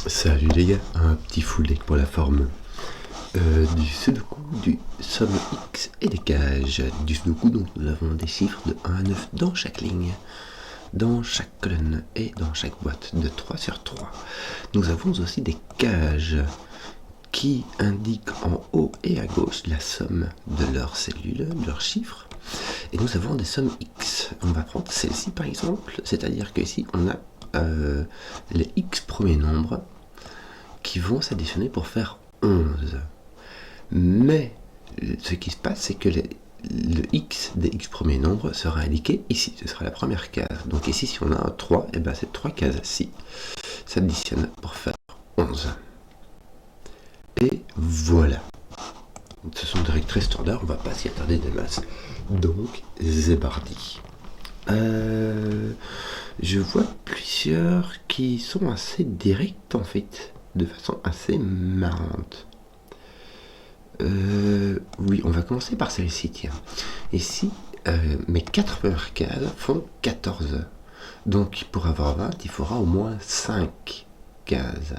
Salut les gars, un petit full deck pour la forme du Sudoku, du somme X et des cages. Du Sudoku, donc nous avons des chiffres de 1 à 9 dans chaque ligne, dans chaque colonne et dans chaque boîte de 3 sur 3. Nous avons aussi des cages qui indiquent en haut et à gauche la somme de leurs cellules, de leurs chiffres. Et nous avons des sommes X. On va prendre celle-ci par exemple, c'est-à-dire qu'ici on a les X premiers nombres qui vont s'additionner pour faire 11. Mais ce qui se passe, c'est que le X des X premiers nombres sera indiqué ici, ce sera la première case. Donc ici, si on a un 3, et bien ces 3 cases-ci s'additionnent pour faire 11. Et voilà. Ce sont des règles très standards, on ne va pas s'y attarder des masses. Donc, Zébardi. Je vois plusieurs qui sont assez directs en fait, de façon assez marrante. Oui, on va commencer par celle-ci, tiens. Ici, mes 4 premières cases font 14. Donc pour avoir 20, il faudra au moins 5 cases.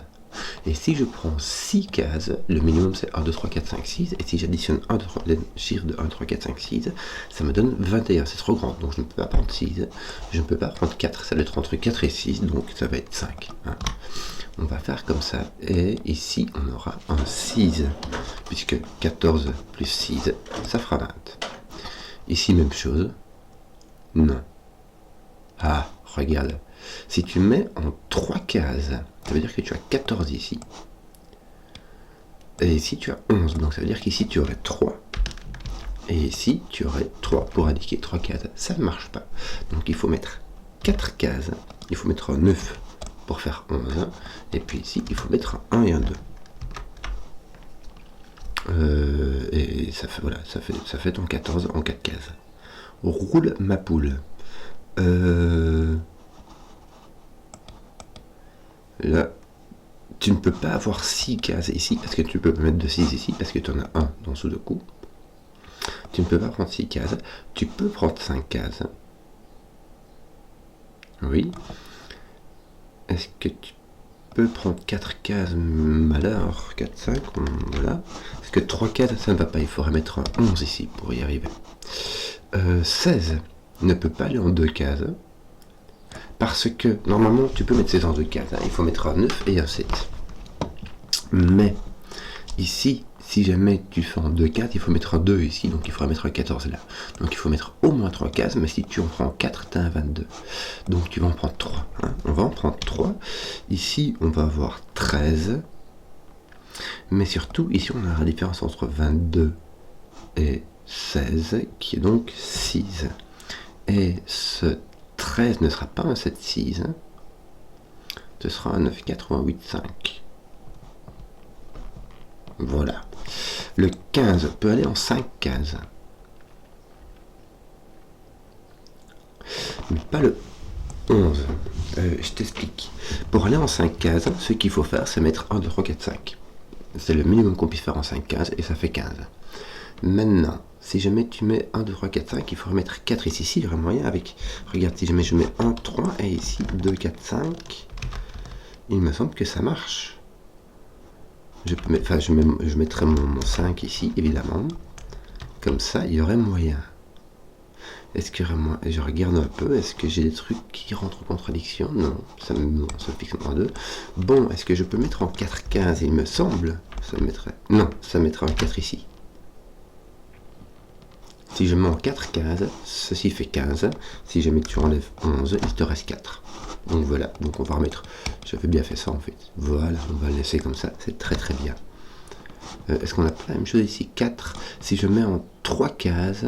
Et si je prends 6 cases, le minimum c'est 1, 2, 3, 4, 5, 6, et si j'additionne 1, 2, 3, les chiffres de 1, 3, 4, 5, 6, ça me donne 21, c'est trop grand, donc je ne peux pas prendre 6, je ne peux pas prendre 4, ça doit être entre 4 et 6, donc ça va être 5. Hein. On va faire comme ça, et ici on aura un 6, puisque 14 plus 6, ça fera 20. Ici même chose, non. Ah, regarde, si tu mets en 3 cases, ça veut dire que tu as 14 ici. Et ici tu as 11, donc ça veut dire qu'ici tu aurais 3. Et ici tu aurais 3 pour indiquer 3 cases. Ça ne marche pas. Donc il faut mettre 4 cases, il faut mettre un 9 pour faire 11. Et puis ici il faut mettre un 1 et un 2. Et ça fait, voilà, ça fait ton 14 en 4 cases. Roule ma poule. Là, tu ne peux pas avoir 6 cases ici, parce que tu peux pas mettre de 6 ici, parce que tu en as 1 dans Sudoku. Tu ne peux pas prendre 6 cases. Tu peux prendre 5 cases. Oui. Est-ce que tu peux prendre 4 cases? Malheur, 4, 5, voilà. Parce que 3 cases, ça ne va pas. Il faudrait mettre un 11 ici pour y arriver. 16 ne peut pas aller en 2 cases. Parce que, normalement, tu peux mettre 16 en 2 cases. Hein. Il faut mettre un 9 et un 7. Mais, ici, si jamais tu fais en 2 cases, il faut mettre un 2 ici. Donc, il faudra mettre un 14 là. Donc, il faut mettre au moins 3 cases. Mais si tu en prends 4, tu as un 22. Donc, tu vas en prendre 3. Hein. On va en prendre 3. Ici, on va avoir 13. Mais surtout, ici, on a la différence entre 22 et 16, qui est donc 6. Et ce 13 ne sera pas un 7-6, hein. Ce sera un 9-4 ou un 8-5. Voilà. Le 15 peut aller en 5 cases. Mais pas le 11. Je t'explique. Pour aller en 5 cases, ce qu'il faut faire, c'est mettre 1, 2, 3, 4, 5. C'est le minimum qu'on puisse faire en 5 cases et ça fait 15. Maintenant, si jamais tu mets 1, 2, 3, 4, 5, il faudrait mettre 4 ici. Ici, il y aurait moyen avec... Regarde, si jamais je mets 1, 3 et ici 2, 4, 5, il me semble que ça marche. Je peux mettre, je mettrai mon 5 ici, évidemment. Comme ça, il y aurait moyen. Est-ce qu'il y aurait moyen? Je regarde un peu. Est-ce que j'ai des trucs qui rentrent en contradiction? Non, ça fixe en 2. Bon, est-ce que je peux mettre en 4 cases? Il me semble. Ça mettrait... Non, ça mettrait en 4 ici. Si je mets en 4 cases, ceci fait 15. Si jamais tu enlèves 11, il te reste 4. Donc voilà, donc on va remettre... J'avais bien fait ça en fait. Voilà, on va le laisser comme ça, c'est très très bien. Est-ce qu'on a pas la même chose ici? 4. Si je mets en 3 cases,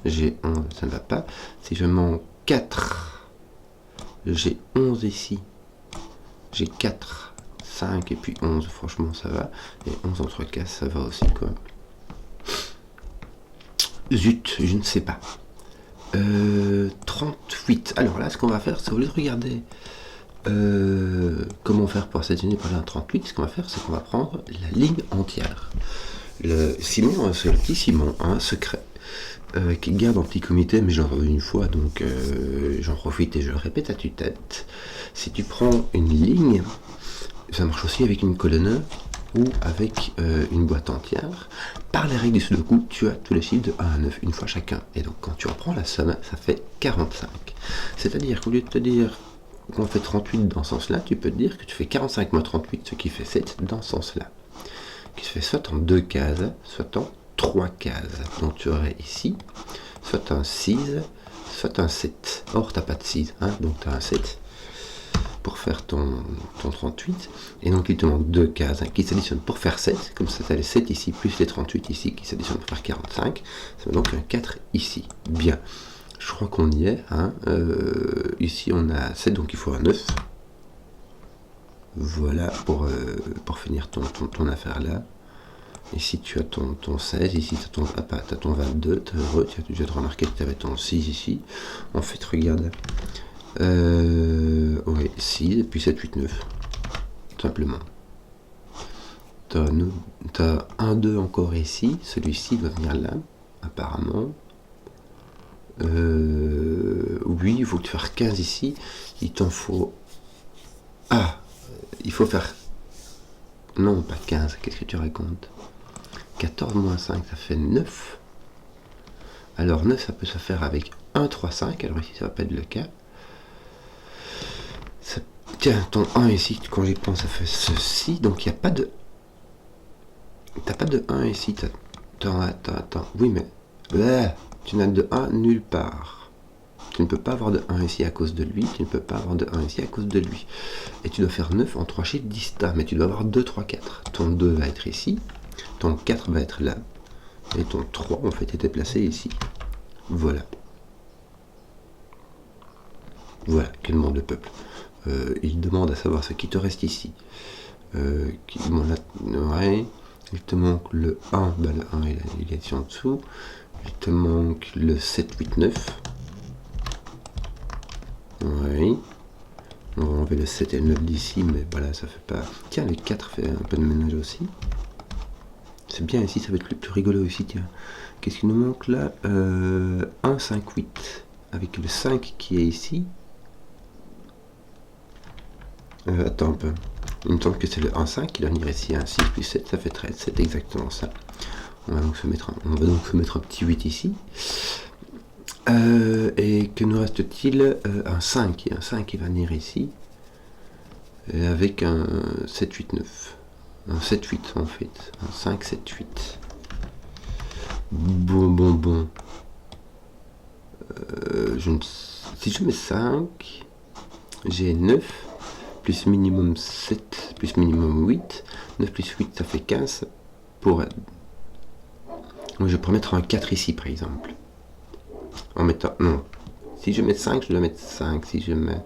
j'ai 11, ça ne va pas. Si je mets en 4, j'ai 11 ici. J'ai 4, 5 et puis 11, franchement ça va. Et 11 en 3 cases, ça va aussi quoi. Zut, je ne sais pas. 38. Alors là, ce qu'on va faire, c'est au lieu de regarder comment faire pour s'additionner par un 38, ce qu'on va faire, c'est qu'on va prendre la ligne entière. Simon, c'est le petit Simon, un secret qui garde en petit comité, mais j'en ai une fois, donc j'en profite et je le répète à tue-tête. Si tu prends une ligne, ça marche aussi avec une colonne ou avec une boîte entière. Par les règles du Sudoku, tu as tous les chiffres de 1 à 9 une fois chacun. Et donc quand tu reprends la somme, ça fait 45. C'est-à-dire qu'au lieu de te dire qu'on fait 38 dans ce sens-là, tu peux te dire que tu fais 45 moins 38, ce qui fait 7 dans ce sens-là. Qui se fait soit en 2 cases, soit en 3 cases. Donc tu aurais ici, soit un 6, soit un 7. Or, tu n'as pas de 6, hein, donc tu as un 7. Pour faire ton 38, et donc il te manque 2 cases qui s'additionnent pour faire 7, comme ça tu as les 7 ici, plus les 38 ici qui s'additionnent pour faire 45, ça fait donc un 4 ici. Bien, je crois qu'on y est, hein. Ici on a 7, donc il faut un 9. Voilà pour finir ton affaire là. Ici tu as ton 16, ici tu as ton 22, tu es heureux, tu as déjà remarqué que tu avais ton 6 ici. En fait, regarde. Ouais, 6 et puis 7, 8, 9. Tout simplement. T'as 1, 2 encore ici. Celui-ci va venir là, apparemment. Oui, il faut que tu fasses 15 ici. Il t'en faut... Ah, il faut faire... Non, pas 15. Qu'est-ce que tu racontes? 14 moins 5, ça fait 9. Alors 9, ça peut se faire avec 1, 3, 5. Alors ici, ça va pas être le cas. Tiens, ton 1 ici, quand j'y pense, ça fait ceci. Donc il n'y a pas de... T'as pas de 1 ici. Attends. Oui, mais... Là, tu n'as de 1 nulle part. Tu ne peux pas avoir de 1 ici à cause de lui. Tu ne peux pas avoir de 1 ici à cause de lui. Et tu dois faire 9 en 3 chiffres distincts. Mais tu dois avoir 2, 3, 4. Ton 2 va être ici. Ton 4 va être là. Et ton 3, en fait, était placé ici. Voilà. Voilà, quel monde de peuple. Il demande à savoir ce qui te reste ici. Ouais, il te manque le 1, ben le 1 il est ici en dessous. Il te manque le 7, 8, 9. Oui. On va enlever le 7 et le 9 d'ici, mais voilà, ça fait pas... Tiens, le 4 fait un peu de ménage aussi. C'est bien ici, ça va être le plus rigolo ici, tiens. Qu'est-ce qu'il nous manque là 1, 5, 8. Avec le 5 qui est ici. Attends un peu. Il me semble que c'est le 1, 5 qui doit venir ici. 1, 6 plus 7, ça fait 13. C'est exactement ça. On va donc se mettre un petit 8 ici. Et que nous reste-t-il un 5. Un 5 qui va venir ici. Avec un 7, 8, 9. Un 7, 8 en fait. Un 5, 7, 8. Bon. Si je mets 5, j'ai 9. Plus minimum 7, plus minimum 8. 9 plus 8, ça fait 15. Moi, je pourrais mettre un 4 ici, par exemple. En mettant... Non. Si je mets 5, je dois mettre 5. Si je mets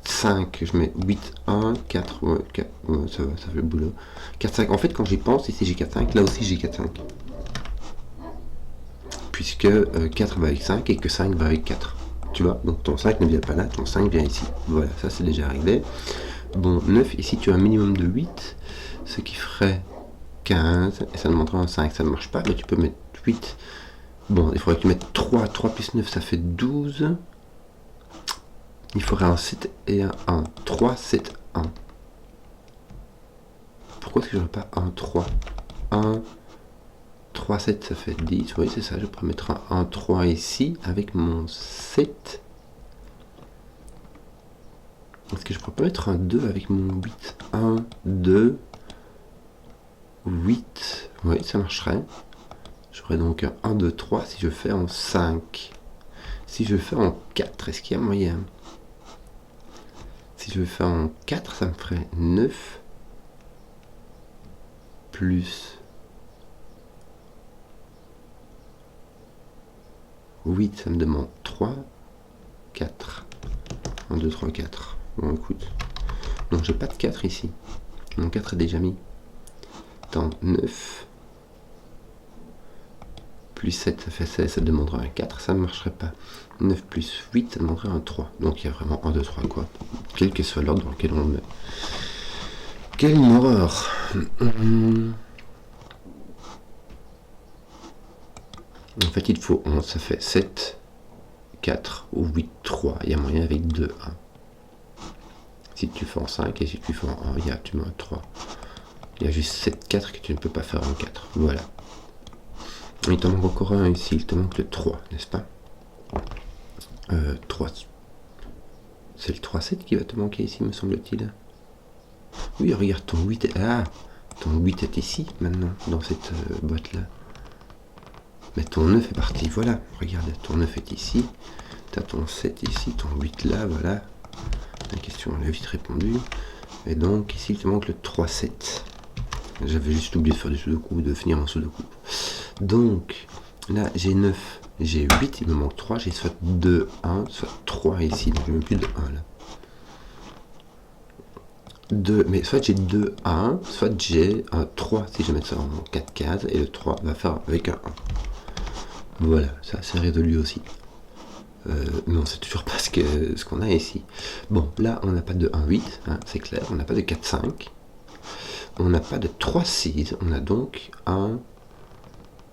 5, je mets 8, 1, 4. Ouais, 4 ouais, ça va, ça fait le boulot. 4, 5. En fait, quand j'y pense, ici j'ai 4, 5. Là aussi, j'ai 4, 5. Puisque 4 va avec 5 et que 5 va avec 4. Tu vois, donc ton 5 ne vient pas là, ton 5 vient ici. Voilà, ça c'est déjà réglé. Bon, 9, ici tu as un minimum de 8, ce qui ferait 15, et ça demandera un 5, ça ne marche pas, mais tu peux mettre 8. Bon, il faudrait que tu mettes 3, 3 plus 9, ça fait 12. Il faudrait un 7 et un 1. 3, 7, 1. Pourquoi est-ce que je n'aurais pas un 3 1, 3, 7, ça fait 10. Oui, c'est ça, je pourrais mettre un 3 ici avec mon 7. Est-ce que je pourrais pas mettre un 2 avec mon 8 1, 2, 8. Oui, ça marcherait. J'aurais donc un 1, 2, 3 si je fais en 5. Si je fais en 4, est-ce qu'il y a moyen? Si je fais en 4, ça me ferait 9 plus 8, ça me demande 3, 4. 1, 2, 3, 4. Bon, écoute. Donc, j'ai pas de 4 ici. Mon 4 est déjà mis. Attends, 9 plus 7, ça fait 16, ça demanderait un 4, ça ne marcherait pas. 9 plus 8, ça demanderait un 3. Donc, il y a vraiment 1, 2, 3, quoi. Quel que soit l'ordre dans lequel on le met. Quelle horreur. En fait, il faut 11, ça fait 7, 4 ou 8, 3. Il y a moyen avec 2, 1. si tu fais en 5, et si tu fais en 1, tu mets un 3. Il y a juste 7, 4 que tu ne peux pas faire en 4. Voilà. Il te manque encore un ici, il te manque le 3, n'est-ce pas 3. C'est le 3-7 qui va te manquer ici, me semble-t-il. Oui, regarde, ton 8 est... Ah, ton 8 est ici, maintenant, dans cette boîte-là. Mais ton 9 est parti, voilà. Regarde, ton 9 est ici. Tu as ton 7 ici, ton 8 là, voilà. La question, on a vite répondu. Et donc, ici, il te manque le 3-7. J'avais juste oublié de faire du sudoku, de finir en sudoku. Donc, là, j'ai 9, j'ai 8, il me manque 3. J'ai soit 2, 1, soit 3 ici. Donc, j'ai même plus de 1 là. 2, mais soit j'ai 2, 1, soit j'ai un 3 si je mets ça en 4 cases. Et le 3 va faire avec un 1. Voilà, ça c'est résolu aussi. Mais on sait toujours pas ce qu'on a ici. Bon, là, on n'a pas de 1, 8, hein, c'est clair. On n'a pas de 4, 5. On n'a pas de 3, 6. On a donc 1,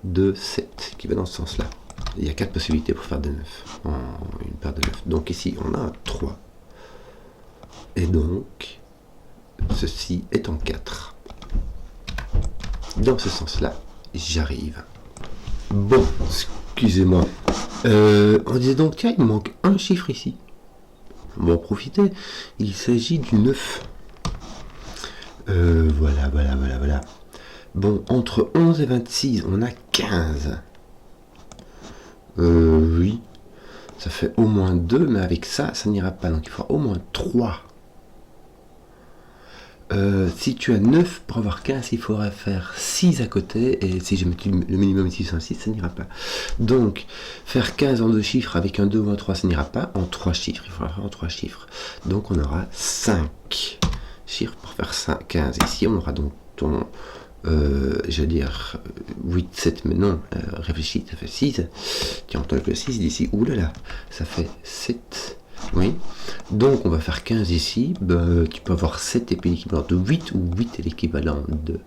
2, 7 qui va dans ce sens-là. Il y a 4 possibilités pour faire des 9. En une paire de 9. Donc ici, on a un 3. Et donc, ceci est en 4. Dans ce sens-là, j'arrive. Bon, excusez-moi. On disait donc, tiens, il me manque un chiffre ici. Bon, profitez. Il s'agit du 9. Voilà. Bon, entre 11 et 26, on a 15. Oui. Ça fait au moins 2, mais avec ça, ça n'ira pas. Donc il faudra au moins 3. Si tu as 9 pour avoir 15, il faudra faire 6 à côté. Et si je mets le minimum ici, c'est un 6, ça n'ira pas. Donc, faire 15 en 2 chiffres avec un 2 ou un 3, ça n'ira pas. En 3 chiffres, il faudra faire en 3 chiffres. Donc, on aura 5 chiffres pour faire 15. Ici, on aura donc ton... je veux dire 8, 7, mais non, réfléchis, ça fait 6. Tu entends le 6 d'ici, oulala, ça fait 7. Oui, donc on va faire 15 ici. Tu peux avoir 7 et puis l'équivalent de 8, ou 8 est l'équivalent de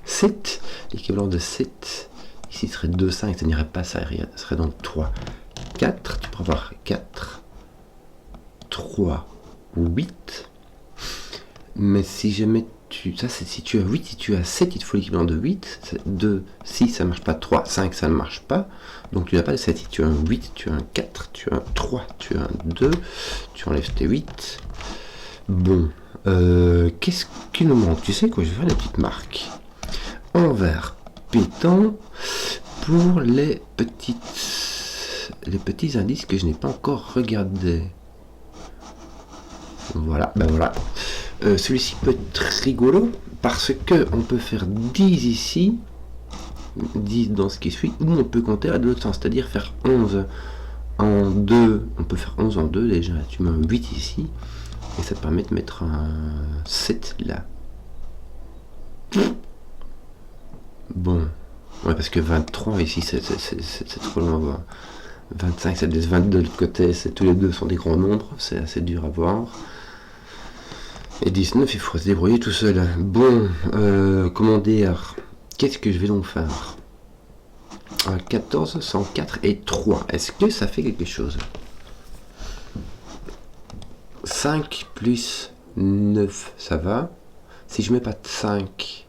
7. L'équivalent de 7 ici serait 2, 5, ça n'irait pas, ça serait donc 3, 4. Tu peux avoir 4, 3 ou 8. Mais si jamais ça c'est si tu as 8, si tu as 7, il te faut l'équivalent de 8. 2, 6, ça ne marche pas. 3, 5, ça ne marche pas. Donc tu n'as pas de 7. Si tu as un 8, tu as un 4, tu as un 3, tu as un 2. Tu enlèves tes 8. Bon, qu'est-ce qu'il nous manque? Tu sais quoi, je vais faire des petites marques. En vert pétant pour les petits indices que je n'ai pas encore regardés. Voilà, ben voilà. Celui-ci peut être rigolo parce que on peut faire 10 ici, 10 dans ce qui suit, ou on peut compter à l'autre sens, c'est-à-dire faire 11 en 2, on peut faire 11 en 2 déjà, tu mets un 8 ici, et ça te permet de mettre un 7 là. Bon, ouais, parce que 23 ici, c'est trop long à voir. 25, c'est des 22 de l'autre côté, tous les deux sont des grands nombres, c'est assez dur à voir. Et 19, il faut se débrouiller tout seul. Bon, comment dire, qu'est-ce que je vais donc faire? 14, 104 et 3. Est-ce que ça fait quelque chose? 5 plus 9, ça va. Si je mets pas de 5,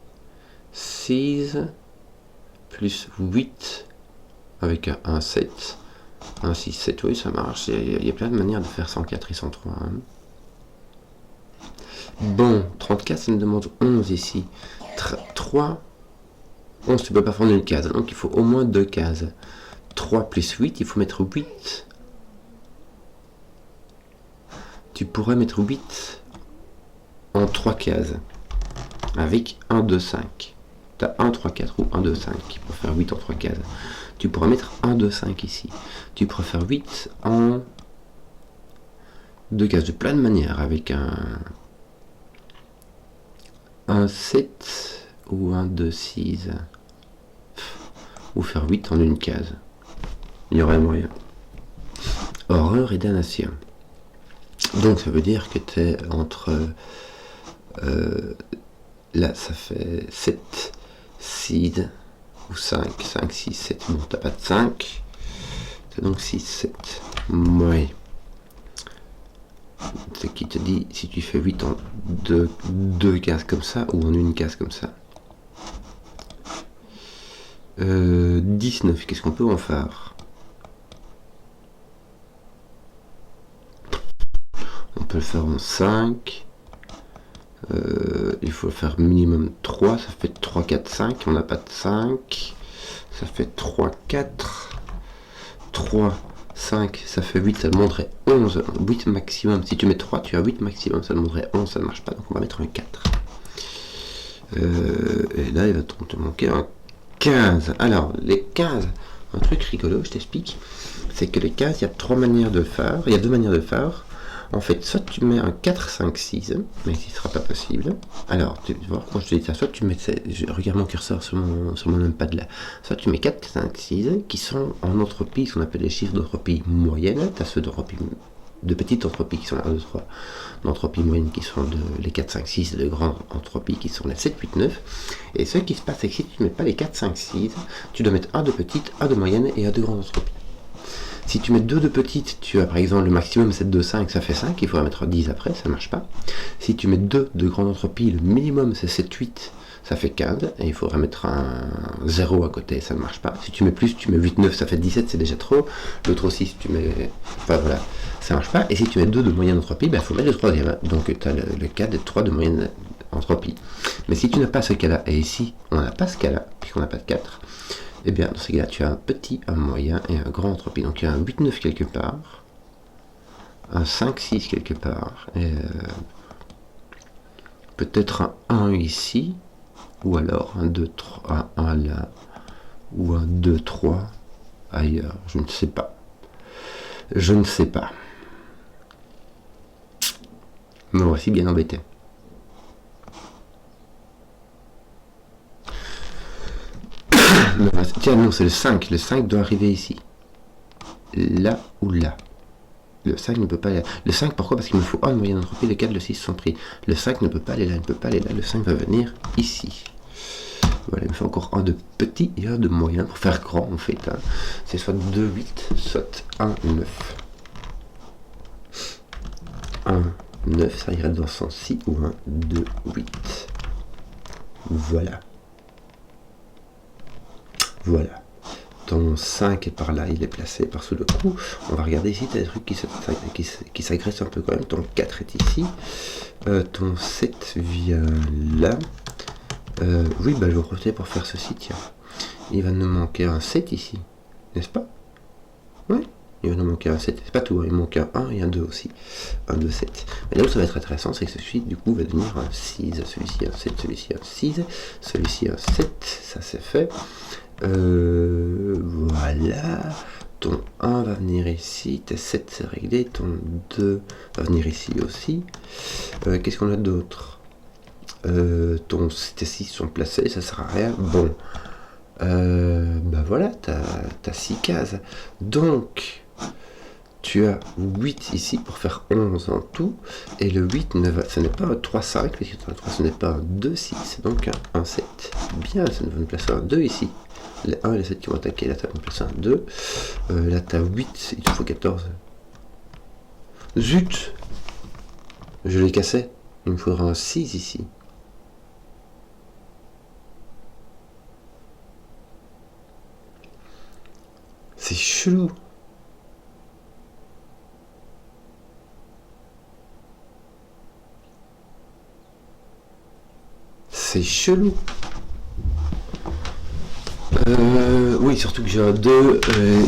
6 plus 8 avec un 7. 1, 6, 7, oui, ça marche. Il y a plein de manières de faire 104 et 103. Hein. Bon, 34, ça me demande 11 ici. 3, 11, tu peux pas prendre une case, donc il faut au moins 2 cases. 3 plus 8, il faut mettre 8. Tu pourrais mettre 8 en 3 cases. Avec 1, 2, 5. Tu as 1, 3, 4 ou 1, 2, 5 pour faire 8 en 3 cases. Tu pourrais mettre 1, 2, 5 ici. Tu pourrais faire 8 en 2 cases de plein de manières avec un 7 ou un 2, 6. Ou faire 8 en une case. Il y aurait moyen. Horreur et damnation. Donc ça veut dire que tu es entre... là ça fait 7, 6 ou 5, 5, 6, 7. Bon, t'as pas de 5. C'est donc 6, 7. Ouais. c'est qui te dit si tu fais 8 en deux cases comme ça ou en une case comme ça. 19, qu'est-ce qu'on peut en faire? On peut le faire en 5. Il faut faire minimum 3, ça fait 3, 4, 5, on n'a pas de 5. Ça fait 3, 4. 3, 5, ça fait 8, ça demanderait 11. 8 maximum. Si tu mets 3, tu as 8 maximum, ça demanderait 11, ça ne marche pas, donc on va mettre un 4. Et là, il va te manquer un 15. Alors, les 15, un truc rigolo, je t'explique, c'est que les 15, il y a 3 manières de faire. Il y a 2 manières de faire. En fait, soit tu mets un 4, 5, 6, mais ce ne sera pas possible. Alors, tu vois, quand je te dis ça, soit tu mets, regarde mon curseur sur mon numpad là, soit tu mets 4, 5, 6, qui sont en entropie, ce qu'on appelle les chiffres d'entropie moyenne. Tu as ceux d'entropie, de petites entropies qui sont la 1, 2, 3, d'entropie moyenne qui sont les 4, 5, 6, et de grandes entropies qui sont les 7, 8, 9. Et ce qui se passe, c'est que si tu ne mets pas les 4, 5, 6, tu dois mettre un de petite, un de moyenne et un de grande entropie. Si tu mets 2 de petites, tu as par exemple le maximum 7 de 5, ça fait 5, il faudra mettre 10 après, ça ne marche pas. Si tu mets 2 de grande entropie, le minimum c'est 7, 8, ça fait 15, et il faudra mettre un 0 à côté, ça ne marche pas. Si tu mets plus, tu mets 8, 9, ça fait 17, c'est déjà trop. L'autre aussi, si tu mets... Enfin voilà, ça ne marche pas. Et si tu mets 2 de moyenne entropie, il faut mettre le troisième. Donc tu as le cas des 3 de moyenne entropie. Mais si tu n'as pas ce cas-là, et ici, on n'a pas ce cas-là, puisqu'on n'a pas de 4, et bien dans ces cas-là, tu as un petit, un moyen et un grand entropie. Donc tu as un 8-9 quelque part, un 5-6 quelque part, et peut-être un 1 ici, ou alors un 2-3, un 1 là, ou un 2-3 ailleurs. Je ne sais pas. Je ne sais pas. Me voici bien embêté. Tiens, non, c'est le 5. Le 5 doit arriver ici. Là ou là. Le 5 ne peut pas aller là. Le 5, pourquoi? Parce qu'il me faut un de moyenne entropie. Le 4, le 6 sont pris. Le 5 ne peut pas aller là, il ne peut pas aller là. Le 5 va venir ici. Voilà, il me fait encore un de petit et un de moyen pour faire grand en fait. Hein. C'est soit 2, 8, soit 1, 9. 1, 9, ça irait dans ce sens-ci, ou 1, 2, 8. Voilà. Voilà. Ton 5 est par là, il est placé par sous le coup. On va regarder ici, tu as des trucs qui s'agressent un peu quand même. Ton 4 est ici. Ton 7 vient là. Oui, bah, je vais profiter pour faire ceci, tiens. Il va nous manquer un 7 ici, n'est-ce pas? Oui, il va nous manquer un 7. C'est pas tout, hein. Il manque un 1 et un 2 aussi. 1, 2, 7. Mais là où ça va être intéressant, c'est que celui-ci, du coup, va devenir un 6. Celui-ci un 7, celui-ci un 6. Celui-ci un 7. Ça, c'est fait. Voilà. Ton 1 va venir ici. Tes 7, c'est réglé. Ton 2 va venir ici aussi. Qu'est-ce qu'on a d'autre? Ton 7 et 6 sont placés, ça sert à rien. Bon. Bah voilà, t'as 6 cases. Donc, tu as 8 ici pour faire 11 en tout. Et le 8, ce n'est pas un 3, 5, puisque un 3, ce n'est pas un 2, 6, c'est donc un 7. Bien, ça nous va nous placer un 2 ici. Les 1 et les 7 qui vont attaquer, là, ça va nous placer un 2. Là, t'as 8, il te faut 14. Zut! Je l'ai cassé. Il me faudra un 6 ici. C'est chelou. C'est chelou. Oui, surtout que j'ai un 2.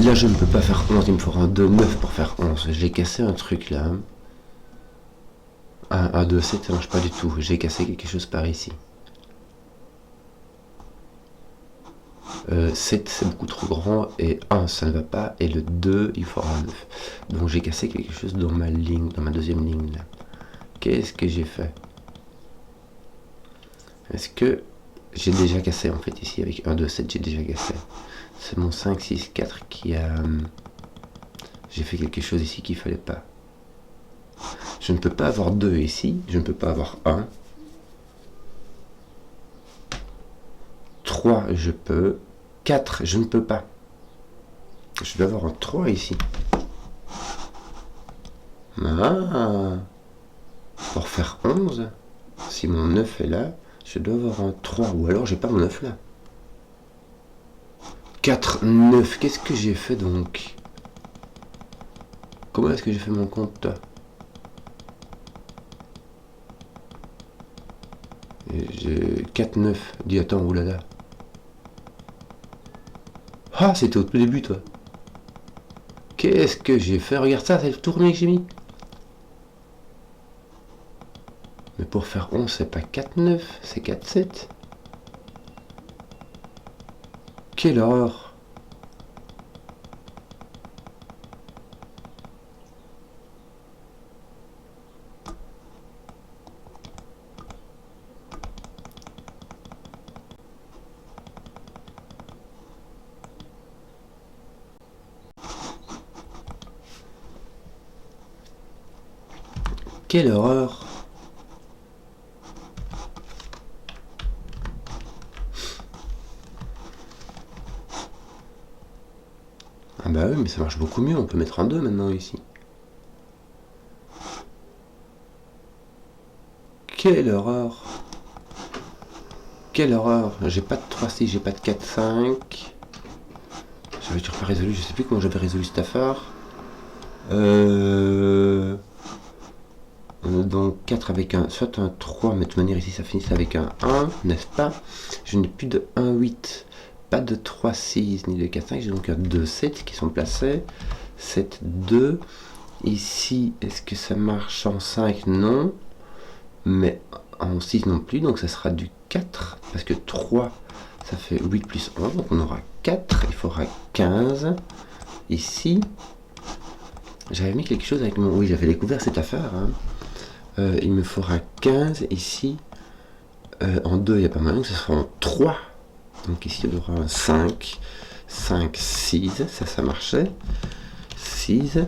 Là, je ne peux pas faire 11. Il me faudra un 2, 9 pour faire 11. J'ai cassé un truc là. Un 2, 7, ça marche pas du tout. J'ai cassé quelque chose par ici. 7 c'est beaucoup trop grand et 1 ça ne va pas et le 2 il faudra un 9. Donc j'ai cassé quelque chose dans ma ligne, dans ma deuxième ligne là. Qu'est-ce que j'ai fait? Est-ce que j'ai déjà cassé en fait ici avec 1, 2, 7 j'ai déjà cassé. C'est mon 5, 6, 4 qui a... J'ai fait quelque chose ici qu'il fallait pas. Je ne peux pas avoir 2 ici, je ne peux pas avoir 1. 3 je peux. 4 je ne peux pas. Je dois avoir un 3 ici. Ah, pour faire 11, si mon 9 est là, je dois avoir un 3, ou alors j'ai pas mon 9 là. 4, 9, qu'est-ce que j'ai fait donc? Comment est-ce que j'ai fait mon compte là? J'ai 4, 9, dis attends, oulala. Ah, c'était au tout début toi. Qu'est-ce que j'ai fait? Regarde ça, c'est le tourné que j'ai mis. Mais pour faire 11, c'est pas 4, 9, c'est 4, 7. Quelle horreur! Quelle horreur! Ah bah oui, mais ça marche beaucoup mieux, on peut mettre un 2 maintenant ici. Quelle horreur! Quelle horreur! J'ai pas de 3, 6, j'ai pas de 4, 5. J'avais toujours pas résolu, je sais plus comment j'avais résolu cette affaire. On a donc 4 avec un, soit un 3, mais de toute manière ici ça finit avec un 1, n'est-ce pas? Je n'ai plus de 1, 8, pas de 3, 6, ni de 4, 5, j'ai donc un 2, 7 qui sont placés. 7, 2. Ici, est-ce que ça marche en 5? Non. Mais en 6 non plus, donc ça sera du 4, parce que 3, ça fait 8 plus 11, donc on aura 4, il faudra 15. Ici, j'avais mis quelque chose avec mon... Oui, j'avais découvert cette affaire, hein. Il me faudra 15 ici. En 2, il n'y a pas moyen, ce sera en 3. Donc ici, il y aura un 5. 5, 6, ça marchait. 6.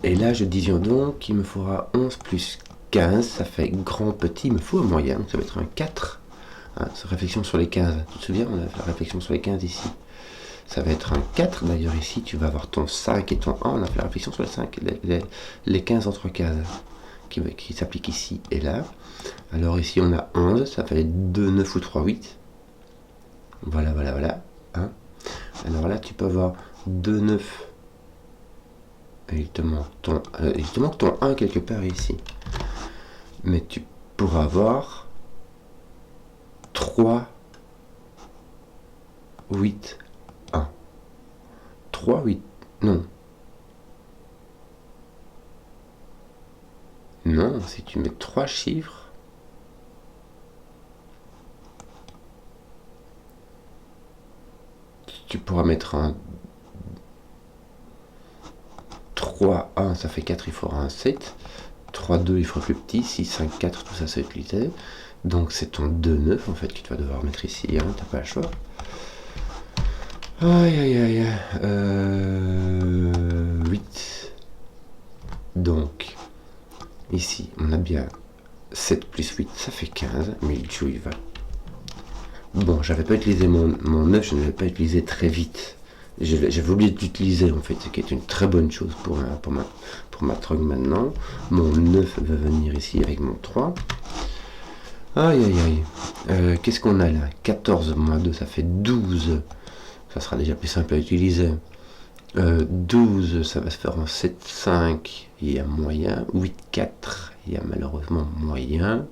Et là, je disais donc qu'il me faudra 11 plus 15, ça fait grand petit, il me faut un moyen, donc ça va être un 4. Hein, réflexion sur les 15, tu te souviens, on a fait la réflexion sur les 15 ici. Ça va être un 4, d'ailleurs ici tu vas avoir ton 5 et ton 1, on a fait la réflexion sur les 5, les 15 entre cases qui s'appliquent ici et là. Alors ici on a 11, ça fait 2, 9 ou 3, 8. Voilà, voilà, voilà. Hein. Alors là tu peux avoir 2, 9, et il te manque ton 1 quelque part ici. Mais tu pourras avoir 3, 8, 1. 3, 8, non. Non, si tu mets 3 chiffres, tu pourras mettre un 3, 1, ça fait 4, il faudra un 7. 3, 2, il faudra plus petit. 6, 5, 4, tout ça, ça va être utilisé. Donc c'est ton 2, 9 en fait que tu vas devoir mettre ici, hein, t'as pas le choix. Aïe aïe aïe. 8. Donc, ici, on a bien 7 plus 8, ça fait 15, mais le jeu il va. Bon, j'avais pas utilisé mon 9, je ne l'avais pas utilisé très vite. J'avais oublié de l'utiliser en fait, ce qui est une très bonne chose pour ma trog maintenant. Mon 9 va venir ici avec mon 3. Aïe aïe aïe. Qu'est-ce qu'on a là? 14 moins 2, ça fait 12. Ça sera déjà plus simple à utiliser. 12, ça va se faire en 7, 5, il y a moyen. 8, 4, il y a malheureusement moyen.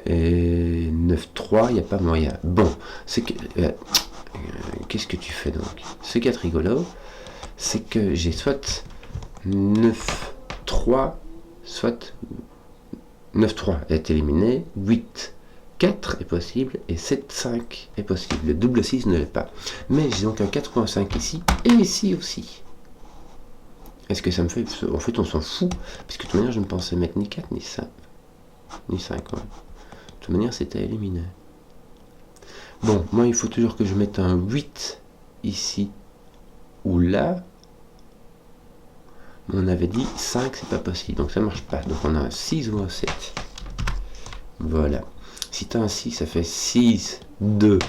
Et 9, 3, il n'y a pas moyen. Bon, c'est que... qu'est-ce que tu fais donc? Ce qui est rigolo, c'est que j'ai soit 9, 3, soit 9, 3 est éliminé, 8, 4 est possible et 7, 5 est possible. Le double 6 ne l'est pas. Mais j'ai donc un 4.5 ici et ici aussi. Est-ce que ça me fait... En fait, on s'en fout, puisque de toute manière, je ne pensais mettre ni 4 ni 5. Ni 5, ouais. De toute manière, c'était éliminé. Bon, moi, il faut toujours que je mette un 8 ici ou là. On avait dit 5, c'est pas possible, donc ça marche pas. Donc on a un 6 ou un 7. Voilà. Si tu as un 6, ça fait 6, 2,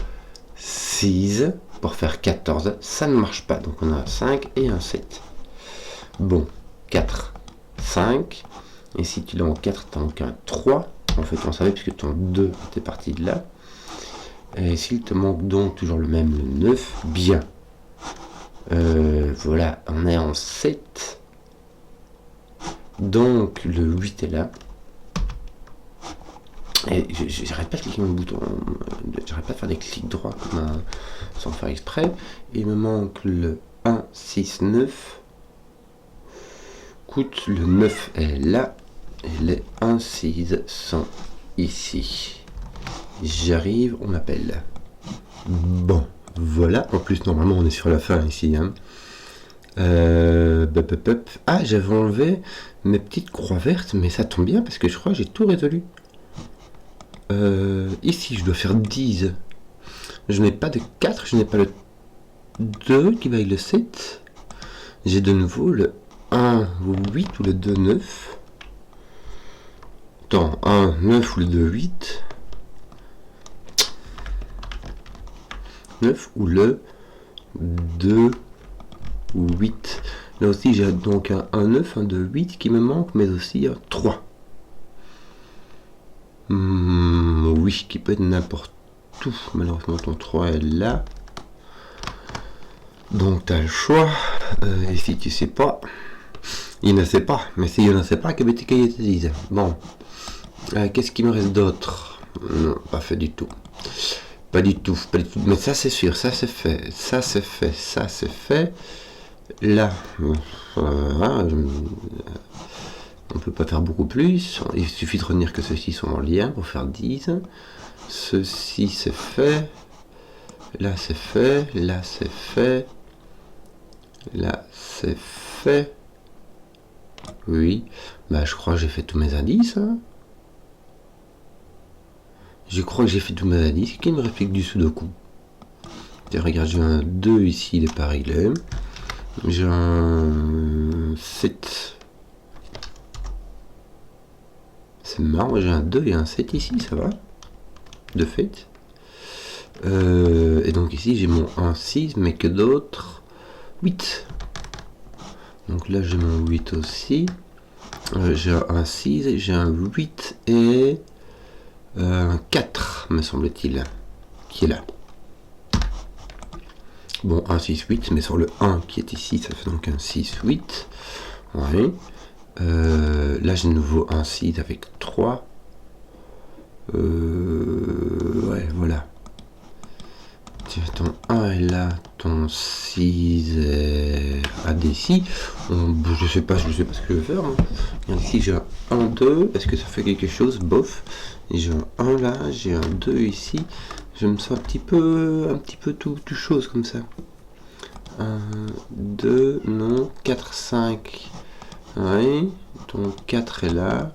6. Pour faire 14, ça ne marche pas. Donc on a un 5 et un 7. Bon, 4. 5. Et si tu l'as en 4, tu n'as qu'un 3. En fait, on savait puisque ton 2 était parti de là. Et s'il te manque donc toujours le même, le 9, bien. Voilà, on est en 7. Donc le 8 est là. Et j'arrête pas de cliquer mon bouton, j'arrête pas de faire des clics droits comme sans faire exprès. Il me manque le 1, 6, 9. Écoute, le 9 est là. Et les 1, 6 sont ici. J'arrive, on m'appelle. Bon, voilà. En plus, normalement, on est sur la fin ici. Hein. Ah, j'avais enlevé mes petites croix vertes, mais ça tombe bien parce que je crois que j'ai tout résolu. Ici, je dois faire 10. Je n'ai pas de 4, je n'ai pas le 2 qui va avec le 7. J'ai de nouveau le 1 8 ou le 2 9. Attends, 1 9 ou le 2 8. 9 ou le 2 ou 8. Là aussi, j'ai donc un 1 9, un 2 8 qui me manque, mais aussi un 3. Oui, qui peut être n'importe où. Malheureusement, ton 3 est là. Donc, tu as le choix. Et si tu sais pas, il ne sait pas. Mais s'il ne sait pas, que tes cahiers te disent. Bon. Qu'est-ce qu'il me reste d'autre? Non, pas fait du tout. Pas du tout. Mais ça, c'est sûr. Ça, c'est fait. Ça, c'est fait. Ça, c'est fait. Là, on peut pas faire beaucoup plus. Il suffit de retenir que ceux-ci sont en lien pour faire 10. Ceci, c'est fait. Là, c'est fait. Là, c'est fait. Là, c'est fait. Oui. Bah, je crois que j'ai fait tous mes indices. Hein. Je crois que j'ai fait tous mes indices. Qui me réplique du sudoku? Regarde, j'ai un 2 ici, il est pas réglé. J'ai un 7. C'est marrant, j'ai un 2 et un 7 ici, ça va. De fait. Et donc ici, j'ai mon 1, 6, mais que d'autres 8. Donc là, j'ai mon 8 aussi. J'ai un 6, j'ai un 8 et un 4, me semble-t-il, qui est là. Bon, 1, 6, 8, mais sur le 1 qui est ici, ça fait donc un 6, 8. Ouais. Là, j'ai de nouveau un 6 avec 3. Ouais, voilà. Ton 1 est là, ton 6 est à d'ici. Je sais pas ce que je vais faire. Hein. Ici, j'ai un 1, 2. Est-ce que ça fait quelque chose? Bof. J'ai un 1 là, j'ai un 2 ici. Je me sens un petit peu tout chose comme ça. 1, 2, non, 4, 5. Oui, ton 4 est là.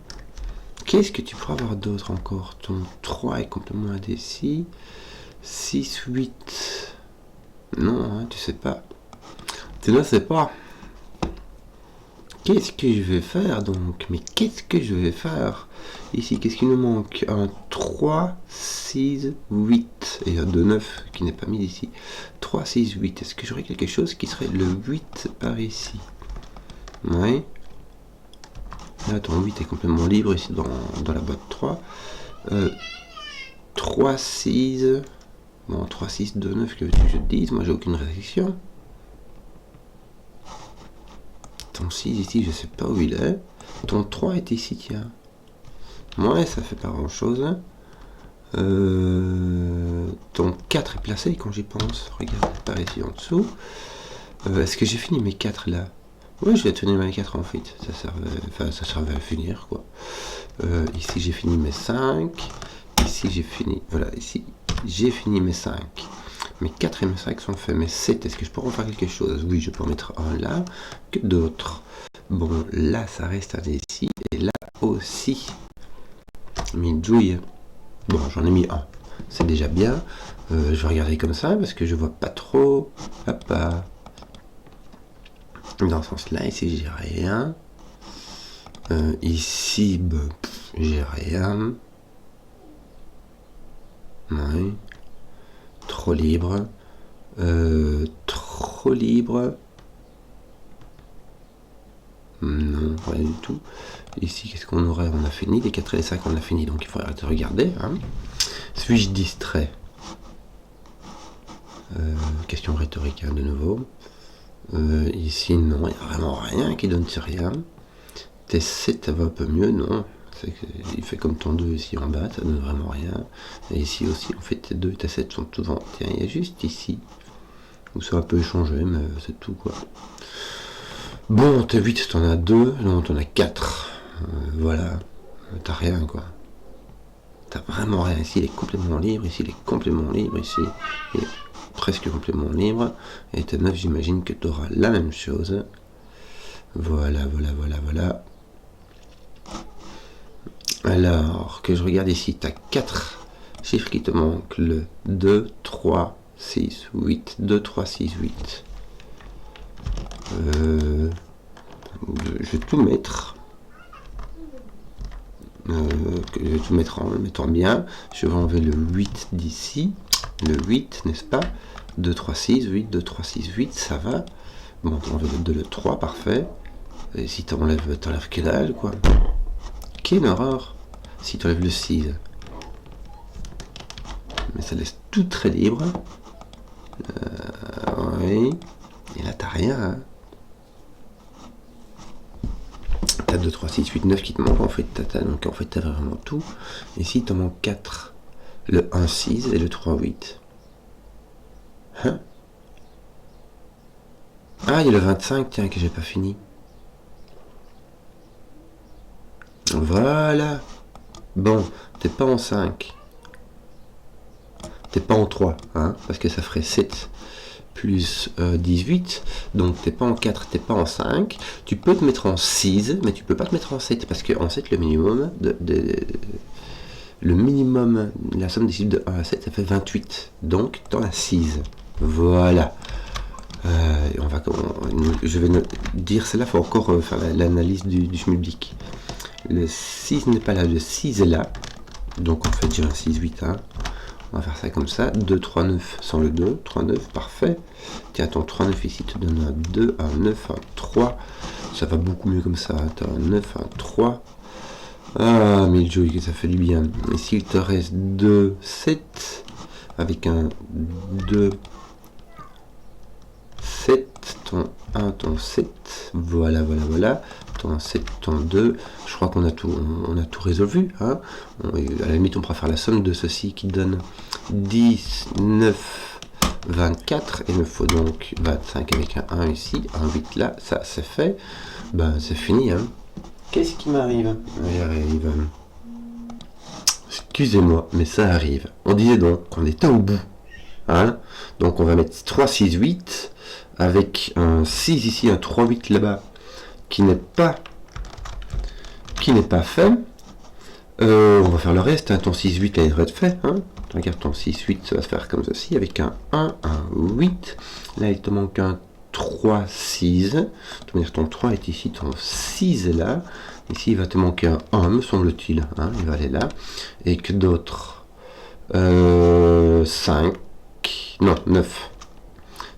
Qu'est-ce que tu pourras avoir d'autre encore? Ton 3 est complètement indécis. 6, 8. Non, hein, tu sais pas. Tu ne sais pas. Qu'est-ce que je vais faire donc? Mais qu'est-ce que je vais faire? Ici, qu'est-ce qu'il nous manque? Un 3, 6, 8. Et un 2, 9 qui n'est pas mis ici. 3, 6, 8. Est-ce que j'aurais quelque chose qui serait le 8 par ici? Oui. Là, ton 8 est complètement libre ici dans la boîte 3. 3, 6. Bon, 3, 6, 2, 9, que veux-tu que je te dise? Moi, j'ai aucune réflexion. Ton 6 ici, je sais pas où il est. Ton 3 est ici, tiens. Ouais, ça fait pas grand-chose. Ton 4 est placé quand j'y pense. Regarde, par ici en dessous. Est-ce que j'ai fini mes 4 là? Ouais, je vais tenir mes 4 en fait. Ça servait à finir, quoi. Ici, j'ai fini mes 5. Ici, j'ai fini... Voilà, ici, j'ai fini mes 5. Mes 4 et mes 5 sont faits. Mes 7, est-ce que je peux en faire quelque chose? Oui, je peux en mettre un là. Que d'autres? Bon, là, ça reste un ici. Et là aussi. Mis douille. Bon, j'en ai mis un. C'est déjà bien. Je vais regarder comme ça parce que je vois pas trop. Papa. Dans ce sens-là, ici, j'ai rien. Ici, j'ai rien. Oui. Trop libre. Trop libre. Non, rien du tout. Ici, qu'est-ce qu'on aurait? On a fini, les 4 et les 5, on a fini, donc il faut arrêter de regarder. Hein. Suis-je distrait? Question rhétorique, hein, de nouveau. Ici, non, il n'y a vraiment rien qui donne sur rien. T7, ça va un peu mieux, non. Il fait comme ton 2 ici en bas, ça donne vraiment rien. Et ici aussi, en fait, T2 et T7 sont souvent... Tiens, il y a juste ici où ça peut changer, mais c'est tout, quoi. Bon, T8, t'en as 2, non, t'en as 4. Voilà, t'as rien, quoi. T'as vraiment rien. Ici, il est complètement libre, ici, il est complètement libre, ici, il est presque complètement libre. Et T9, j'imagine que t'auras la même chose. Voilà, voilà, voilà, voilà. Alors, que je regarde ici, tu as 4 chiffres qui te manquent, le 2, 3, 6, 8, 2, 3, 6, 8. Je vais tout mettre. Je vais tout mettre en le mettant bien. Je vais enlever le 8 d'ici. Le 8, n'est-ce pas? 2, 3, 6, 8, 2, 3, 6, 8, ça va. Bon, tu enlèves le 2, le 3, parfait. Et si tu enlèves que dalle, quoi. Quelle horreur! Si tu enlèves le 6. Mais ça laisse tout très libre. Oui. Et là, t'as rien. Hein. T'as 2, 3, 6, 8, 9 qui te manquent. En fait, donc en fait, t'as vraiment tout. Ici, il t'en manque 4. Le 1, 6 et le 3, 8. Hein? Ah, il y a le 25, tiens, que j'ai pas fini. Voilà. Bon, t'es pas en 5. T'es pas en 3, hein, parce que ça ferait 7 plus 18. Donc t'es pas en 4, t'es pas en 5. Tu peux te mettre en 6, mais tu peux pas te mettre en 7, parce que en 7, le minimum, la somme des chiffres de 1 à 7, ça fait 28. Donc t'en as 6. Voilà. Je vais dire cela, il faut encore faire l'analyse du schmilblick. Le 6 n'est pas là, le 6 est là. Donc en fait j'ai un 6, 8, 1. On va faire ça comme ça. 2, 3, 9 sans le 2. 3, 9, parfait. Tiens, ton 3, 9 ici te donne un 2, un 9, un 3. Ça va beaucoup mieux comme ça. Tu as un 9, un 3. Ah, mais que ça fait du bien. Ici, il te reste 2, 7. Avec un 2, 7. Ton 1, ton 7. Voilà, voilà, voilà. Ton 7, ton 2. Je crois qu'on a tout résolu. Hein. À la limite, on pourra faire la somme de ceci qui donne 10, 9, 24. Il me faut donc 25 avec un 1 ici, un 8 là. Ça, c'est fait. Ben, c'est fini. Hein. Qu'est-ce qui m'arrive? J'arrive. Excusez-moi, mais ça arrive. On disait donc qu'on était au bout. Hein. Donc, on va mettre 3, 6, 8 avec un 6 ici, un 3, 8 là-bas qui n'est pas fait. On va faire le reste, hein. Ton 6, 8 là, il devrait être fait. Hein. Regarde, ton 6, 8, ça va se faire comme ceci, avec un 1, un 8. Là, il te manque un 3, 6. Ton 3 est ici, ton 6 est là. Ici, il va te manquer un 1, me semble-t-il. Hein. Il va aller là. Et que d'autres 5, non, 9.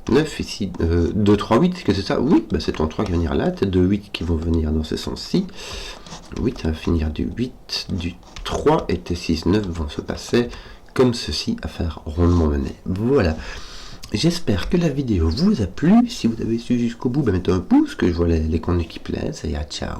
9 ici, 2, 3, 8, que c'est ça? Oui, bah c'est ton 3 qui va venir là, t'as 2 8 qui vont venir dans ce sens-ci. 8 va finir du 8, du 3 et tes 6, 9 vont se passer comme ceci à faire rondement mené. Voilà. J'espère que la vidéo vous a plu. Si vous avez su jusqu'au bout, bah mettez un pouce, que je vois les contenus qui plaisent. Et à ciao.